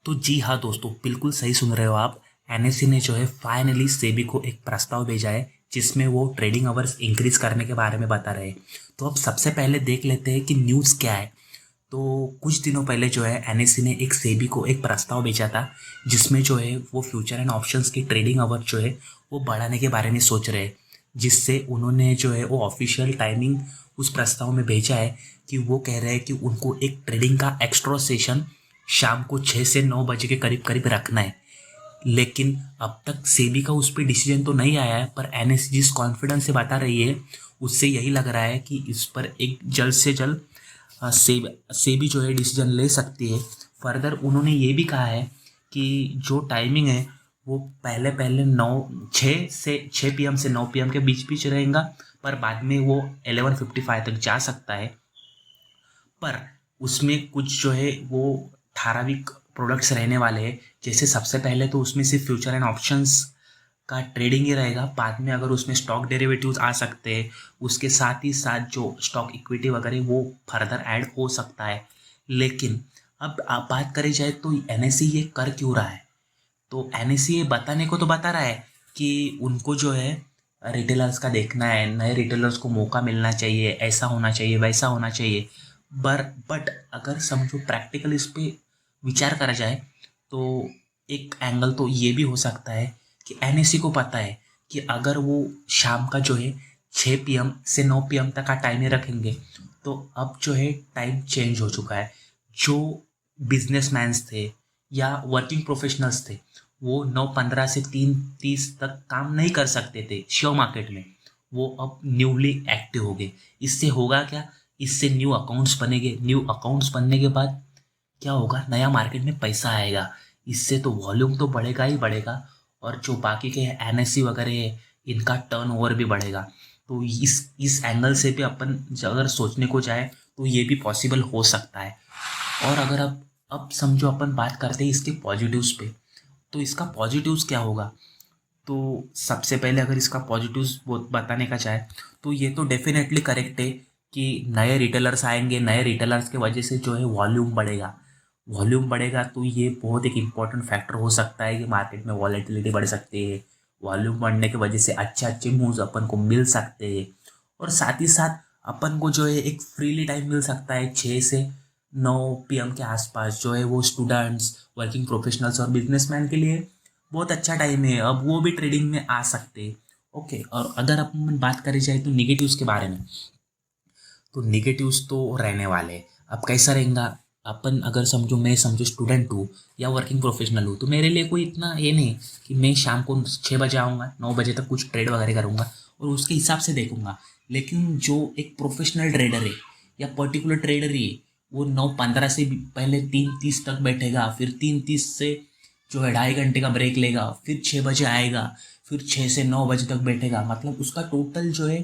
तो जी हाँ दोस्तों, बिल्कुल सही सुन रहे हो आप। एनएससी ने जो है फाइनली सेबी को एक प्रस्ताव भेजा है जिसमें वो ट्रेडिंग आवर्स इंक्रीज करने के बारे में बता रहे हैं। तो अब सबसे पहले देख लेते हैं कि न्यूज़ क्या है। तो कुछ दिनों पहले जो है एनएससी ने एक सेबी को एक प्रस्ताव भेजा था जिसमें जो है वो फ्यूचर एंड ऑप्शंस की ट्रेडिंग आवर जो है वो बढ़ाने के बारे में सोच रहे हैं। जिससे उन्होंने जो है वो ऑफिशियल टाइमिंग उस प्रस्ताव में भेजा है कि वो कह रहे हैं कि उनको एक ट्रेडिंग का एक्स्ट्रा सेशन शाम को 6 से 9 बजे के करीब करीब रखना है। लेकिन अब तक सेबी का उस पर डिसीजन तो नहीं आया है, पर एनएससी जिस कॉन्फिडेंस से बता रही है उससे यही लग रहा है कि इस पर एक जल्द से जल्द सेबी जो है डिसीजन ले सकती है। फर्दर उन्होंने ये भी कहा है कि जो टाइमिंग है वो पहले पहले 6 PM से 9 PM के बीच बीच रहेगा, पर बाद में वो 11:55 तक जा सकता है। पर उसमें कुछ जो है वो धाराविक प्रोडक्ट्स रहने वाले हैं। जैसे सबसे पहले तो उसमें सिर्फ फ्यूचर एंड ऑप्शंस का ट्रेडिंग ही रहेगा। बाद में अगर उसमें स्टॉक डेरिवेटिव्स आ सकते हैं, उसके साथ ही साथ जो स्टॉक इक्विटी वगैरह वो फर्दर ऐड हो सकता है। लेकिन अब आप बात करी जाए तो एनएससी ये कर क्यों रहा है। तो एनएससी ये बताने को तो बता रहा है कि उनको जो है रिटेलर्स का देखना है, नए रिटेलर्स को मौका मिलना चाहिए, ऐसा होना चाहिए, वैसा होना चाहिए। बट अगर समझो प्रैक्टिकल इस पे विचार करा जाए तो एक एंगल तो ये भी हो सकता है कि एनएससी को पता है कि अगर वो शाम का जो है 6 PM से 9 PM तक का टाइम रखेंगे तो अब जो है टाइम चेंज हो चुका है। जो बिजनेसमैन्स थे या वर्किंग प्रोफेशनल्स थे वो 9:15 से 3:30 तक काम नहीं कर सकते थे शेयर मार्केट में। वो अब न्यूली एक्टिव हो गए। इससे होगा क्या, इससे न्यू अकाउंट्स बनेंगे। न्यू अकाउंट्स बनने के बाद क्या होगा, नया मार्केट में पैसा आएगा। इससे तो वॉल्यूम तो बढ़ेगा ही बढ़ेगा, और जो बाकी के एनएससी वगैरह है इनका टर्नओवर भी बढ़ेगा। तो इस एंगल से भी अपन अगर सोचने को जाए तो ये भी पॉसिबल हो सकता है। और अगर अब समझो अपन बात करते हैं इसके पॉजिटिव्स पे, तो इसका पॉजिटिव्स क्या होगा। तो सबसे पहले अगर इसका पॉजिटिव्स बताने का चाहे तो ये तो डेफिनेटली करेक्ट है कि नए रिटेलर्स आएंगे। नए रिटेलर्स के वजह से जो है वॉल्यूम बढ़ेगा। वॉल्यूम बढ़ेगा तो ये बहुत एक इम्पॉर्टेंट फैक्टर हो सकता है कि मार्केट में वॉलेटिलिटी बढ़ सकती है। वॉल्यूम बढ़ने की वजह से अच्छे अच्छे मूव्स अपन को मिल सकते हैं। और साथ ही साथ अपन को जो है एक फ्रीली टाइम मिल सकता है 6 से 9 PM के आसपास, जो है वो स्टूडेंट्स, वर्किंग प्रोफेशनल्स और बिजनेसमैन के लिए बहुत अच्छा टाइम है। अब वो भी ट्रेडिंग में आ सकते हैं। ओके, और अगर अपन बात करी जाए तो निगेटिव्स के बारे में, तो निगेटिव्स तो रहने वाले हैं। अब कैसा रहेगा, अपन अगर समझो मैं समझो स्टूडेंट हूँ या वर्किंग प्रोफेशनल हूँ तो मेरे लिए कोई इतना ये नहीं कि मैं शाम को 6 बजे आऊँगा, 9 बजे तक कुछ ट्रेड वगैरह करूँगा और उसके हिसाब से देखूँगा। लेकिन जो एक प्रोफेशनल ट्रेडर है या पर्टिकुलर ट्रेडर ही है, वो 9:15 से पहले 3:30 तक बैठेगा, फिर 3:30 से जो है 2.5 घंटे का ब्रेक लेगा, फिर 6 बजे आएगा, फिर 6 से 9 बजे तक बैठेगा। मतलब उसका टोटल जो है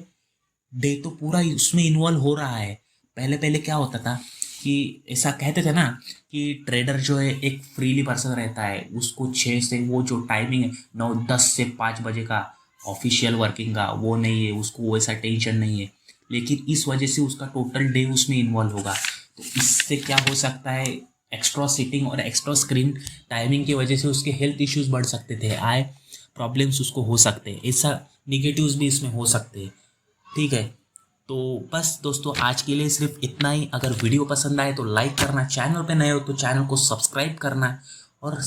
डे तो पूरा उसमें इन्वॉल्व हो रहा है। पहले पहले क्या होता था कि ऐसा कहते थे ना कि ट्रेडर जो है एक फ्रीली पर्सन रहता है, उसको 6 से वो जो टाइमिंग है 9-10 से 5 बजे का ऑफिशियल वर्किंग का वो नहीं है, उसको वैसा टेंशन नहीं है। लेकिन इस वजह से उसका टोटल डे उसमें इन्वॉल्व होगा। तो इससे क्या हो सकता है, एक्स्ट्रा सीटिंग और एक्स्ट्रा स्क्रीन टाइमिंग की वजह से उसके हेल्थ इश्यूज बढ़ सकते थे, आई प्रॉब्लम्स उसको हो सकते हैं। ऐसा निगेटिव्स भी इसमें हो सकते हैं। ठीक है, तो बस दोस्तों आज के लिए सिर्फ इतना ही। अगर वीडियो पसंद आए तो लाइक करना, चैनल पे नए हो तो चैनल को सब्सक्राइब करना। और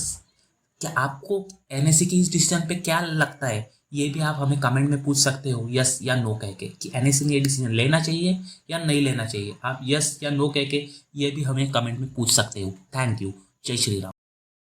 क्या आपको एनएससी की इस डिसीजन पे क्या लगता है ये भी आप हमें कमेंट में पूछ सकते हो, यस या नो कह के, कि एनएससी ने ये डिसीजन लेना चाहिए या नहीं लेना चाहिए। आप यस या नो कह के ये भी हमें कमेंट में पूछ सकते हो। Thank you. जय श्री राम।